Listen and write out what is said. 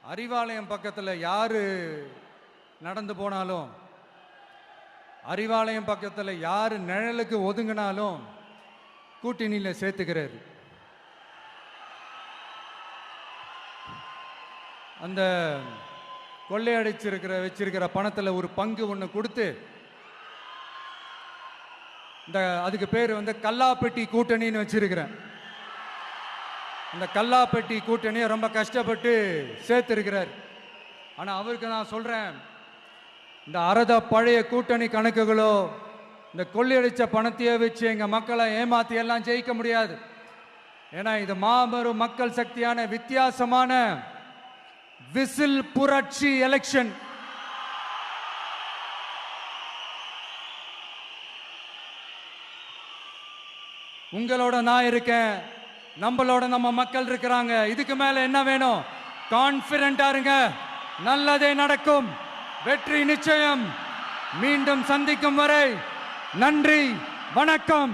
அறிவாலயம் பக்கத்தில் யாரு நடந்து போனாலும், அறிவாலயம் பக்கத்தில் யாரு நிழலுக்கு ஒதுங்கினாலும் கூட்டணியில் சேர்த்துக்கிறாரு. அந்த வச்சிருக்கிற பணத்தில் ஒரு பங்கு ஒன்று கொடுத்து, அதுக்கு பேர் கல்லாப்பெட்டி கூட்டணின்னு வச்சிருக்கிறேன். அந்த கல்லாப்பெட்டி கூட்டணியை ரொம்ப கஷ்டப்பட்டு சேர்த்திருக்கிறார். ஆனால் அவருக்கு நான் சொல்றேன், இந்த அறத பழைய கூட்டணி கணக்குகளோ இந்த கொள்ளையடிச்ச பணத்தையே வச்சு எங்க மக்களை ஏமாத்தி எல்லாம் ஜெயிக்க முடியாது. ஏன்னா இது மாபெரும் மக்கள் சக்தியான வித்தியாசமான விசில் புரட்சி எலெக்ஷன். உங்களோட நான் இருக்கேன், நம்மளோட நம்ம மக்கள் இருக்கிறாங்க. இதுக்கு மேல என்ன வேணும்? கான்பிடென்டா இருங்க, நல்லதே நடக்கும், வெற்றி நிச்சயம். மீண்டும் சந்திக்கும் வரை நன்றி, வணக்கம்.